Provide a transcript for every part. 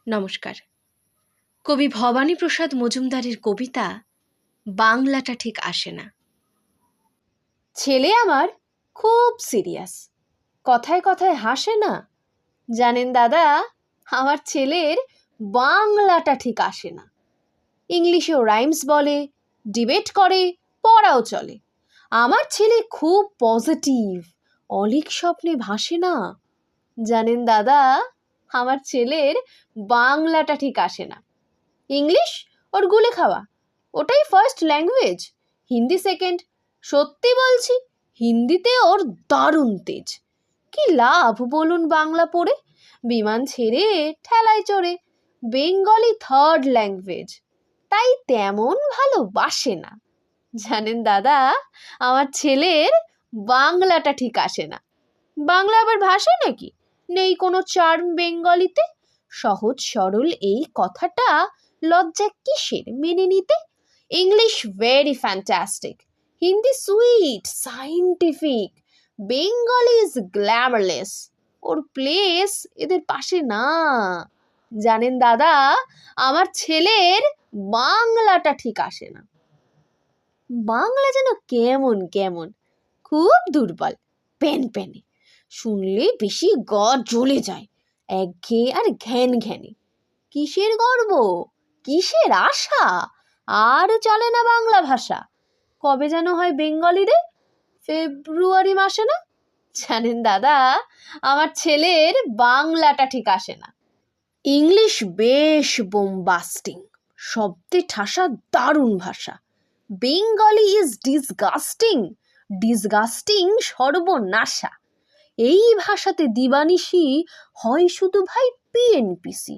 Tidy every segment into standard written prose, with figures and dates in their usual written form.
নমস্কার। কবি ভবানীপ্রসাদ মজুমদারের কবিতা বাংলাটা ঠিক আসে না। ছেলে আমার খুব সিরিয়াস, কথায় কথায় হাসে না। জানেন দাদা, আমার ছেলের বাংলাটা ঠিক আসে না। ইংলিশেও রাইমস বলে, ডিবেট করে, পড়াও চলে। আমার ছেলে খুব পজিটিভ, অলীক স্বপ্নে ভাসে না। জানেন দাদা, আমার ছেলের বাংলাটা ঠিক আসে না। ইংলিশ ওর গুলে খাওয়া, ওটাই ফার্স্ট ল্যাঙ্গুয়েজ, হিন্দি সেকেন্ড। সত্যি বলছি, হিন্দিতে ওর দারুণ তেজ। কি লাভ বলুন বাংলা পড়ে, বিমান ছেড়ে ঠেলায় চড়ে। বেঙ্গলি থার্ড ল্যাঙ্গুয়েজ, তাই তেমন ভালোবাসে না। জানেন দাদা, আমার ছেলের বাংলাটা ঠিক আসে না। বাংলা আবার ভাষা নাকি? নেই কোনো চার্ম বেঙ্গলিতে? সহজ সরল এই কথাটা লজ্জা কিসের মেনে নিতে? English very fantastic, Hindi sweet scientific, Bengali is glamourless. Or place এদের পাশে না। জানেন দাদা, আমার ছেলের বাংলাটা ঠিক আসে না। বাংলা যেন কেমন কেমন, খুব দুর্বল, প্যানপ্যানে, শুনলে বেশি গা জ্বলে যায়, একঘেয়ে আর ঘ্যান ঘ্যানে। কিসের গর্ব, কিসের আশা, আর চলে না বাংলা ভাষা। কবে যেন হয় বেঙ্গলি ডে, ফেব্রুয়ারি মাসে না? জানেন দাদা, আমার ছেলের বাংলাটা ঠিক আসে না। ইংলিশ বেশ বোমবাস্টিং, শব্দে ঠাসা দারুণ ভাষা। বেঙ্গলি ইজ ডিসগাস্টিং, ডিসগাস্টিং সর্বনাশা। এই ভাষাতে দিবানিশি হয় শুধু ভাই পিএনপিসি।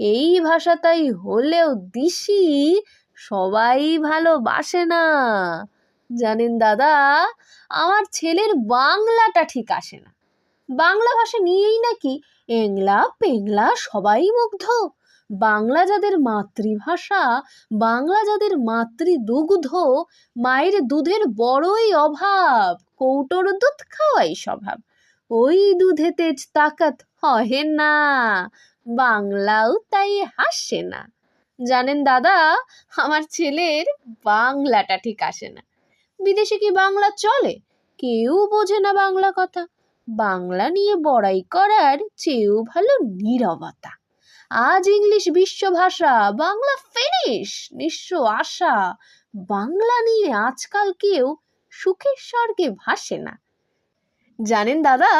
এই ভাষাটাই হলেও দিশি, সবাই ভালোবাসে না। জানেন দাদা, আমার ছেলের বাংলাটা ঠিক আসে না। বাংলা ভাষা নিয়েই নাকি এংলা পেংলা সবাই মুগ্ধ। বাংলা যাদের মাতৃভাষা, বাংলা যাদের মাতৃদুগ্ধ, মায়ের দুধের বড়ই অভাব, কৌটোর দুধ খাওয়াই স্বভাব। ওই দুধে তেজ তাকাত হয় না, বাংলাও তাই হাসে না। জানেন দাদা, আমার ছেলের বাংলাটা ঠিক আসে না। বিদেশে কি বাংলা চলে? কেউ বোঝে না বাংলা কথা। বাংলা নিয়ে বড়াই করার চেয়েও ভালো নীরবতা। আজ ইংলিশ বিশ্বভাষা, বাংলা ফিনিশ, নিঃস্ব আশা। বাংলা নিয়ে আজকাল কেউ সুখের স্বর্গে ভাসে না। জানেন দাদা,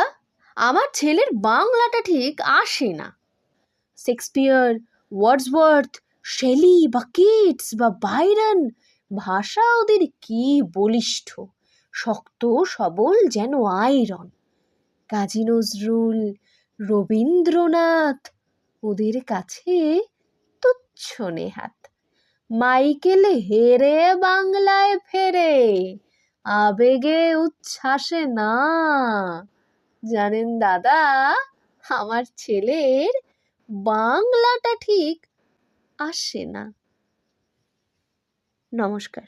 আমার ছেলের বাংলাটা ঠিক আসে না। শেক্সপিয়ার, ওয়ার্ডসওয়ার্থ, শেলি বা কিটস বা বাইরন, ভাষা ওদের কি বলিষ্ঠ, শক্ত সবল যেন আয়রন। কাজী নজরুল, রবীন্দ্রনাথ, ওদের কাছে তুচ্ছ নেহাত। মাইকেল হেরে বাংলায় ফেরে, আবেগে উচ্ছ্বাসে না। জানেন দাদা, আমার ছেলের বাংলাটা ঠিক আসে না। নমস্কার।